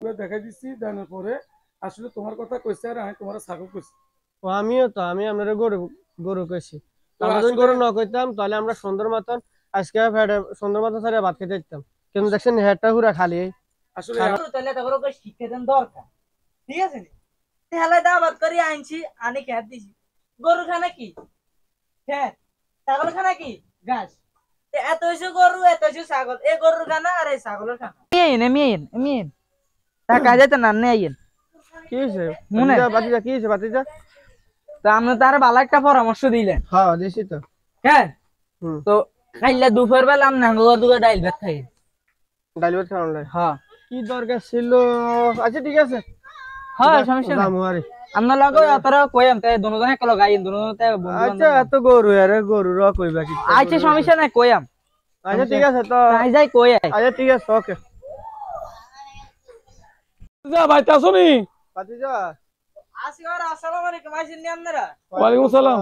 করে দেখাই দিচ্ছি, দেওয়ার পরে আসলে তোমার কথা কইছে আর আমি তোমার ছাগল কইছি। ও আমিও তো আমি আপনার গরু গরু কইছি। তো আমরা যদি আসলে গরু না কইতাম তাহলে আমরা সুন্দর মতন আজকে সুন্দর মতন সারে ভাত খেতে যেতাম, কিন্তু দেখছেন হেডটা পুরা খালি। আসলে তাহলে তখন ওকে শিক্ষা দেন দরকার, ঠিক আছে নি? তাহলে দাবাত করে আনছি, আনি খেত দিছি। গরু খানা কি খেত, ছাগল খানা কি ঘাস। এত হয়েছে গরু, এত হয়েছে ছাগল, এই গরুর খানা আর এই ছাগলের খানা। এমিয়েন টাকা যেতে না নেই কি হয়েছে মনে বাতিজা, কি হয়েছে বাতিজা? তো আপনি তার ভালো একটা পরামর্শ দিলেন। হ্যাঁ দিছি তো। হ্যাঁ, হুম, তো খাইলে দুপুর বেলা আমি নাঙ্গল দুটো ডাইল ভাত খাই। ডাল ভাত খাওয়ান লাগে? হ্যাঁ কি দরকার ছিল? আচ্ছা ঠিক আছে, হ্যাঁ সমস্যা নাই। যামু আরে। আপনার লগে অতটা কইম তাই দুজনে এক লগে আইন, দুজনে বন্ধু আচ্ছা এত গরু আরে গরু র কইবা কি? আচ্ছা সমস্যা নাই কইম। আচ্ছা ঠিক আছে তো, আই যাই কই আই। আচ্ছা ঠিক আছে ওকে। যা ভাইতে আসো নি? বাতিজা আসসালামু আলাইকুম, আইছেন নি আপনারা? ওয়ালাইকুম আসসালাম।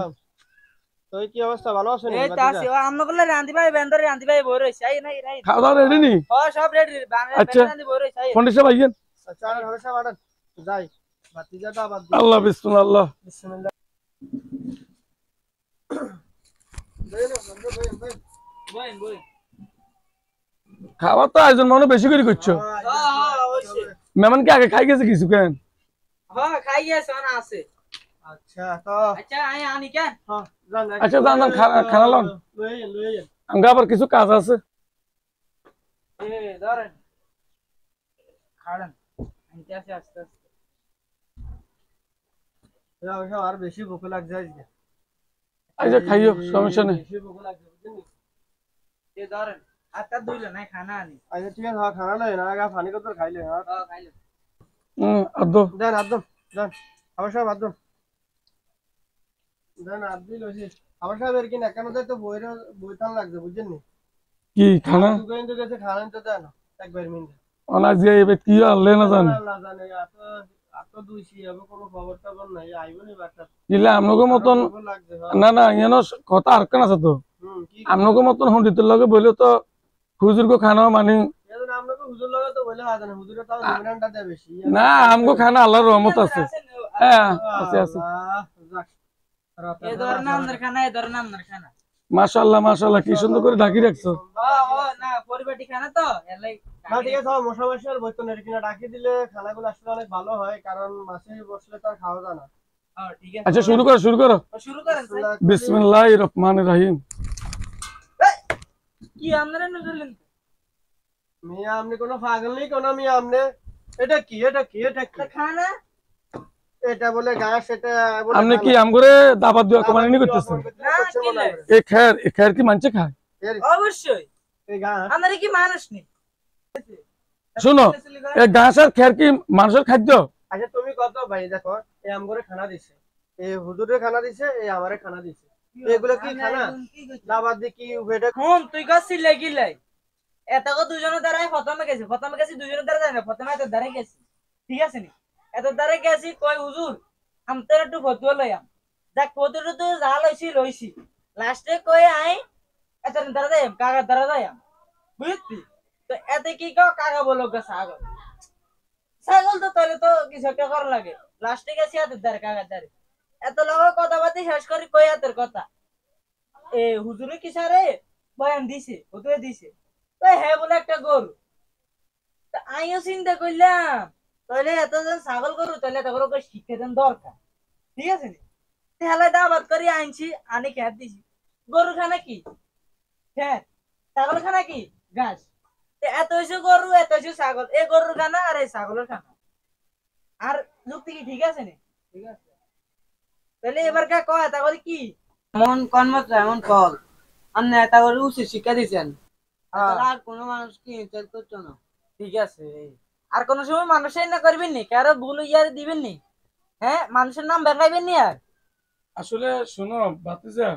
তো কি অবস্থা, ভালো আছেন এই তো বাতিজা? আসি, আমরা বলে রান্দি ভাই বেন্দরে রান্দি ভাই বই রইছে। আই নাই রাই খাওয়া দাওয়া রেডি নি? ও সব রেডি, বাংলা আচ্ছা। রান্দি বই রইছে। আই পন্ডিত সাহেব আইয়েন। আচ্ছা আর হমেশা বাড়ান যাই বাতিজা তো আবার আল্লাহ বিসমিল্লাহ আল্লাহ। বিসমিল্লাহ। বই খাবার তো আয়োজন মনে হয় বেশি করে করছো। হ্যাঁ অবশ্যই। মেহমান কি আগে খাই গেছে কিছু কেন? হ্যাঁ খাই গেছে না আছে। আচ্ছা তো আচ্ছা আই আনি কেন? হ্যাঁ যান আচ্ছা যান যান, খানা লন, লইয়েন। আমাকে আবার কিছু কাজ আছে। এ ধরেন খাড়েন, আনতে আসে আস্তে আস্তে। আর বেশি ভুক লাগছে আজকে। আচ্ছা খাইও, সমস্যা নেই। বেশি ভুক লাগছে বুঝছেন? এ ধরেন আটা দুইলো নাই খানা আনি। আচ্ছা ঠিক আছে, হ্যাঁ খানা লই না, আগে পানি কত খাইলে হ্যাঁ হ্যাঁ খাইলো। আদো দেন আদম দেন আবার সব আদম দেন আদি লইছি। আবার সব এর কি না কেন তো বইরা বইতান লাগছে বুঝছেন নি? কি খানা দুগাইন তো গেছে খানা তো দেন একবার মিনিট অনাজ দিয়ে এবার কি আনলে না জানি। আল্লাহ জানে এত এত দুইছি হবে কোনো খবর টবর নাই, আইবো নি বাচ্চা দিলে আপনাকে মতন লাগছে। না না ইয়ানো কথা আর কেন আছে তো কি আপনাকে মতন হন্ডিতের লগে বলে তো হুজুর কো খানা মানে এজন আমরাকে হুজুর লাগে তো বলে হয় না, হুজুরে তাও নিমন্ত্রণটা দেয় বেশি না, আমগো খানা আল্লাহর রহমত আছে। হ্যাঁ আছে আছে। এ ধরেন আপনার খানা, এ ধরেন আপনার খানা। মাশাআল্লাহ মাশাআল্লাহ, কি সুন্দর করে ঢাকি রাখছো। না পরিবারটি খানা তো এলাই। না ঠিক আছে, মশা মাসের বৈতন এর কিনা ডাকি দিলে খানাগুলো আসলে অনেক ভালো হয়, কারণ মাসে বসলে তো আর খাওয়া যায় না। ঠিক আছে আচ্ছা শুরু করো শুরু করো। শুরু করেন। বিসমিল্লাহির রহমানির রহিম। কি আপনারা নজরলেন? মিয়া আপনি কোনো পাগল নেই কোনো মিয়া আপনি? এটা কি এটা কি এটা কি? খানা এটা বলে ঘাস, এটা বলে আপনি কি আমগরে দাবাত দিয়া কমানি করতেছেন? এই খের কি মানছে খায়? অবশ্যই এই ঘাস আপনারা কি মানুষ নেই? শুনো, এই ঘাস আর খের কি মানুষের খাদ্য? আচ্ছা তুমি কত ভাই দেখো, এই আমগরে খানা দিছে, এই হুজুরে খানা দিছে, এই আমারে খানা দিছে, এগুলো কি খানা? দাবাত দি কি এটা? কোন তুই গছিস লাগিলাই এতগো দুজনের দ্বারাই প্রথমে গেছি দুজনের দ্বারা যায় না, প্রথমে এত দ্বারাই গেছি, ঠিক আছে নি? এত দ্বারাই গেছি কই হুজুর আমতে একটু ফতুয়া লইয়াম, দেখ ফতুয়া তো যা লইছি লাস্টে কই আই এত দ্বারা যাই কাকা দ্বারা যাইম, বুঝলি? তো এতে কি কও কাকা বলো গো ছাগল, ছাগল তো তাহলে তো কিছু একটা করা লাগে। লাস্টে গেছি এত দ্বারা কাকার দ্বারে, এত লোক কথাবার্তা শেষ করি কই এতের কথা এ হুজুরে কি সারে বয়ান দিছে, ফতুয়া দিছে হ্যাঁ বলে একটা গরু। আমিও চিন্তা করলাম তাহলে এতজন ছাগল গরু তাহলে এত করে শিক্ষা দেন দরকার, ঠিক আছে নি? তাহলে দাবাত করে আনছি, আনি খেত দিছি। গরু খানা কি খেত, ছাগল খানা কি ঘাস। এত হয়েছে গরু, এত হয়েছে ছাগল, এই গরুর খানা আর এই ছাগলের খানা। আর যুক্তি কি ঠিক আছে নি? ঠিক আছে তাহলে এবার কা কয় তা করে কি এমন কর্মত এমন কল আপনি এটা করে উচিত শিক্ষা দিচ্ছেন, আর কোনো মানুষ কি ইনসাল্ট করছো না, ঠিক আছে? আর কোন সময় মানুষের না করবেন নি, কারো ভুল ইয়ার দিবেন নি, হ্যাঁ মানুষের নাম বেকাইবেন নি। আর আসলে শোনো ভাতিজা,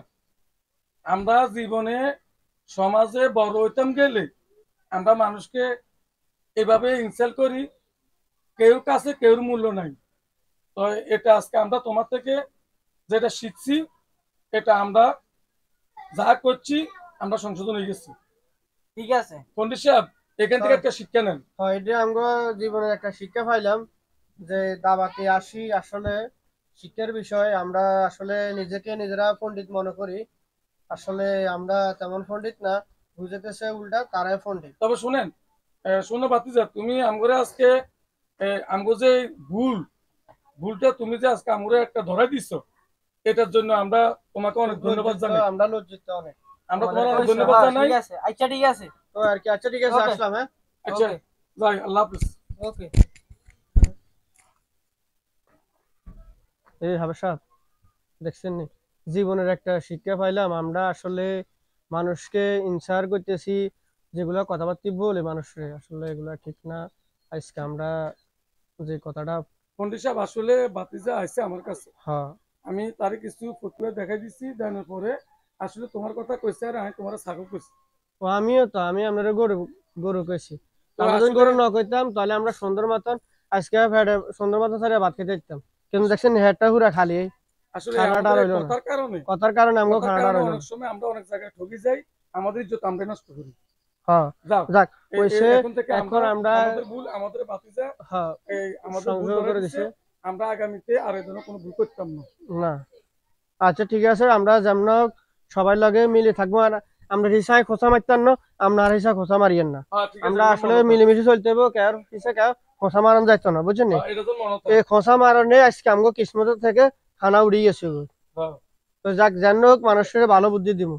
আমরা জীবনে সমাজে বড় হইতাম গেলে আমরা মানুষকে এভাবে ইনসাল্ট করি, কেউ কাছে কেউর মূল্য নাই। তো এটা আজকে আমরা তোমার থেকে যেটা শিখছি, এটা আমরা যা করছি আমরা সংশোধন হয়ে গেছি। ঠিক আছে পন্ডিত সাহেব, এখান থেকে একটা শিক্ষা নেন। হয় এটা আমরা জীবনের একটা শিক্ষা পাইলাম যে দাবাতে আসি আসলে শিক্ষার বিষয়। আমরা আসলে নিজেকে নিজেরা পণ্ডিত মনে করি, আসলে আমরা তেমন পণ্ডিত না, বুঝেতেছে উল্টা তারাই পণ্ডিত। তবে শুনেন, শোনো বাতিজা, তুমি আমগরে আজকে আমগো যে ভুল ভুলটা তুমি যে আজকে আমগরে একটা ধরাই দিচ্ছ, এটার জন্য আমরা তোমাকে অনেক ধন্যবাদ লজ্জিত, জানাই। আমরা লজ্জিত অনেক। আমরা তোমার আমাদের অনেক পরিশ্রম। ধন্যবাদ জানাই। ঠিক আছে, আচ্ছা ঠিক আছে। তো আর কি, আচ্ছা ঠিক আছে, Okay. আসলাম। হ্যাঁ, আচ্ছা, Okay. যাই, আল্লাহ হাফিজ। ওকে। এই হাবেশ সাহেব, দেখছেন নি জীবনের একটা শিক্ষা পাইলাম। আমরা আসলে মানুষকে ইনসার করতেছি, যেগুলো কথাবার্তা বলে মানুষের, আসলে এগুলা ঠিক না। আজকে আমরা যে কথাটা, পন্ডিত সাহেব, আসলে বাতিজা আইছে আমার কাছে, হ্যাঁ, আমি তারে কিছু ফতুয়া দেখাই দিছি, দেওয়ার পরে আসলে তোমার কথা কইছে আর আমি তোমার ছাগল কইছি। ও আমিও তো, আমি আপনারা গরু গরু কইছি। তো আমরা যদি আসলে গরু না কইতাম তাহলে আমরা সুন্দর মতন আজকে সুন্দর মতন সারে ভাত খেতে দিতাম, কিন্তু দেখছেন হেডটা পুরা খালি, আসলে খানাটা আমাদের এই রইলো না। কথার কারণে কথার কারণে আমগো কথার খানাটা কারণে রইলো না। অনেক সময় আমরা অনেক জায়গায় ঠকে যাই, আমাদের ইজ্জত আমরা নষ্ট করি। হ্যাঁ, যাও, যাক কইছে। এখন থেকে এখন আমরা আমাদের ভুল, আমাদের বাতিজা হ্যাঁ আমাদের ভুল সংযোগ ধরে করে দিছে, দিছে। আমরা আগামীতে আর এই ধরনের কোনো ভুল করতাম না। না, আচ্ছা ঠিক আছে, আমরা যেমন হোক সবাই লগে মিলে থাকবো। আর আমরা হিসায় খোঁচা মারতাম না, আমরা আর হিসা খোঁচা মারিয়েন না। হ্যাঁ, ঠিক আছে, আমরা এটা আসলে মনে থাকবে। মিলেমিশে চলতে হবে, কার হিসা কার খোঁচা মারান যাইতো না, বুঝছেন নি? হ্যাঁ, এটা তো মনে এই থাকবে। খোঁচা মারণে আজকে আমগো কিসমত থেকে খানা উড়িয়ে গেছে। হ্যাঁ। তো যাক, যেন হোক মানুষের ভালো বুদ্ধি দিব।